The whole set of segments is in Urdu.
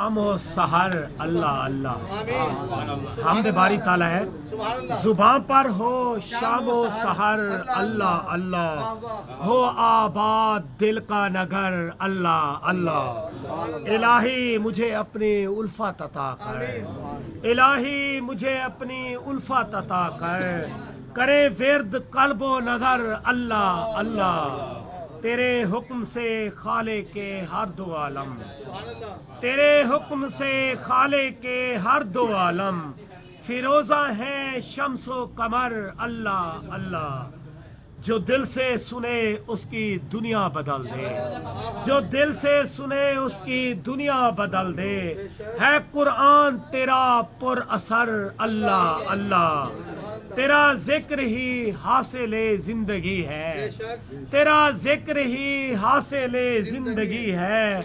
شام و سحر اللہ اللہ حمد باری تعالیٰ ہے. زباں پر ہو شام و سحر اللہ اللہ، ہو آباد دل کا نگر اللہ اللہ. الہی مجھے اپنی الفت عطا کر، الہی مجھے اپنی الفت عطا کر، کرے ورد قلب و نظر اللہ اللہ. تیرے حکم سے خالق کے ہر دو عالم، تیرے حکم سے خالق کے ہر دو عالم، فیروزہ ہیں شمس و قمر اللہ اللہ. جو دل سے سنے اس کی دنیا بدل دے، جو دل سے سنے اس کی دنیا بدل دے. ہے قرآن تیرا پر اثر اللہ اللہ، تیرا ذکر ہی حاصل زندگی ہے، تیرا ذکر ہی حاصل زندگی ہے.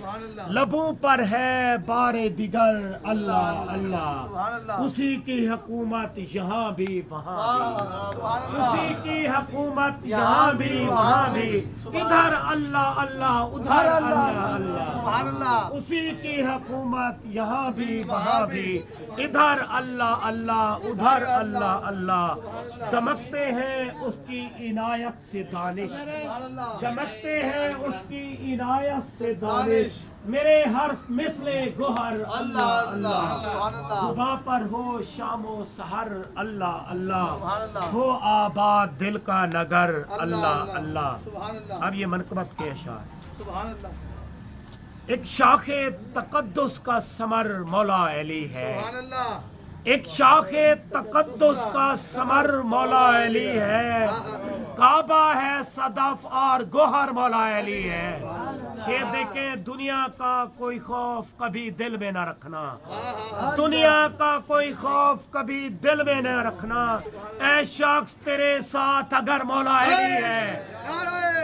لبوں پر ہے بار دیگر اللہ اللہ، اسی کی حکومت یہاں بھی وہاں بھی، اسی کی حکومت یہاں بھی وہاں بھی. ادھر اللہ اللہ ادھر اللہ اللہ، اسی کی حکومت یہاں بھی وہاں بھی. ادھر اللہ اللہ ادھر اللہ اللہ. دمکتے ہیں اس کی عنایت سے دانش، دمکتے ہیں اس کی عنایت سے دانش. میرے حرف مثل گوہر اللہ اللہ، زباں پر ہو شام و سحر اللہ اللہ، ہو آباد دل کا نگر اللہ اللہ. اب یہ منقبت کے اشعار. ایک شاخ تقدس کا ثمر مولا علی ہے، ایک شاخ تقدس کا ثمر مولا علی ہے. کعبہ ہے صدف اور گوہر مولا علی ہے. شعر دیکھیں، دنیا کا کوئی خوف کبھی دل میں نہ رکھنا، دنیا کا کوئی خوف کبھی دل میں نہ رکھنا. اے شخص تیرے ساتھ اگر مولا علی ہے،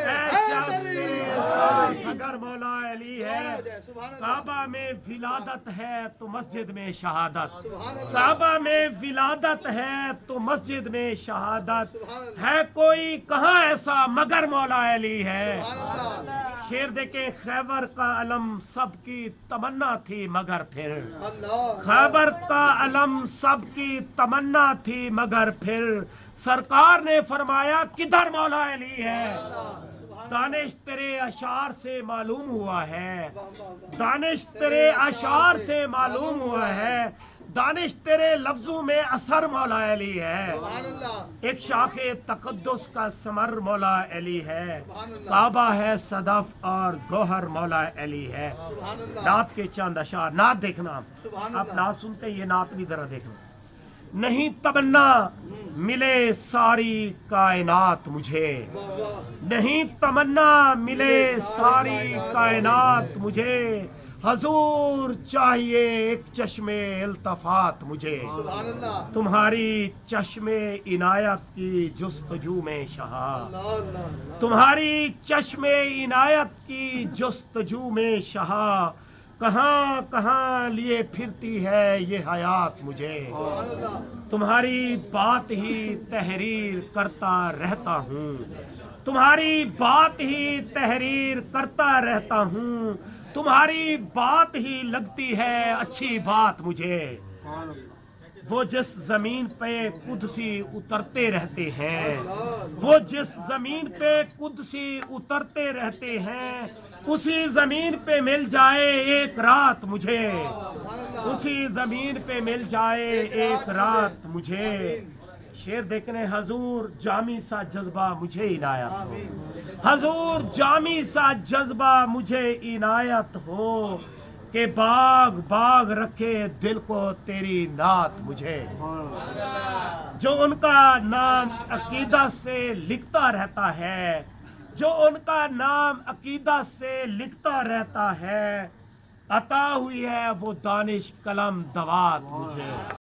اے شخص تیرے ساتھ اگر مولا علی ہے. کعبہ میں ولادت ہے تو مسجد میں شہادت، کعبہ میں ولادت ہے تو مسجد میں شہادت. ہے کوئی کہاں ایسا مگر مولا علی ہے. شعر دیکھیں، خیبر کا علم سب کی تمنا تھی مگر پھر، خیبر کا علم سب کی تمنا تھی مگر پھر. سرکار نے فرمایا کدھر مولا علی ہے. دانش تیرے اشعار سے معلوم ہوا ہے، دانش تیرے اشعار سے معلوم ہوا ہے، دانش تیرے لفظوں میں اثر مولا علی ہے. ایک شاخ تقدس کا ثمر مولا علی ہے. کعبہ ہے صدف اور گوہر مولا علی ہے. نعت کے چند اشعار. نعت دیکھنا، آپ نعت سنتے یہ نعت بھی ذرا دیکھنا. نہیں تمنا ملے ساری کائنات مجھے، نہیں تمنا ملے ساری کائنات مجھے. حضور چاہیے ایک چشم التفات مجھے، تمہاری چشم عنایت کی جستجو میں شہا، تمہاری چشم عنایت کی جستجو میں شہا. کہاں کہاں لیے پھرتی ہے یہ حیات مجھے، تمہاری بات ہی تحریر کرتا رہتا ہوں، تمہاری بات ہی تحریر کرتا رہتا ہوں. تمہاری بات ہی لگتی ہے اچھی بات مجھے. وہ جس زمین پہ قدسی اترتے رہتے ہیں، وہ جس زمین پہ قدسی اترتے رہتے ہیں، اسی زمین پہ مل جائے ایک رات مجھے، اسی زمین پہ مل جائے ایک رات مجھے. شعر دیکھنے، حضور جامی سا جذبہ مجھے عنایت ہو، حضور جامی سا جذبہ مجھے عنایت ہو، کہ باغ باغ رکھے دل کو تیری نعت مجھے. جو ان کا نام عقیدہ سے لکھتا رہتا ہے، جو ان کا نام عقیدہ سے لکھتا رہتا ہے، عطا ہوئی ہے وہ دانش قلم دوات مجھے.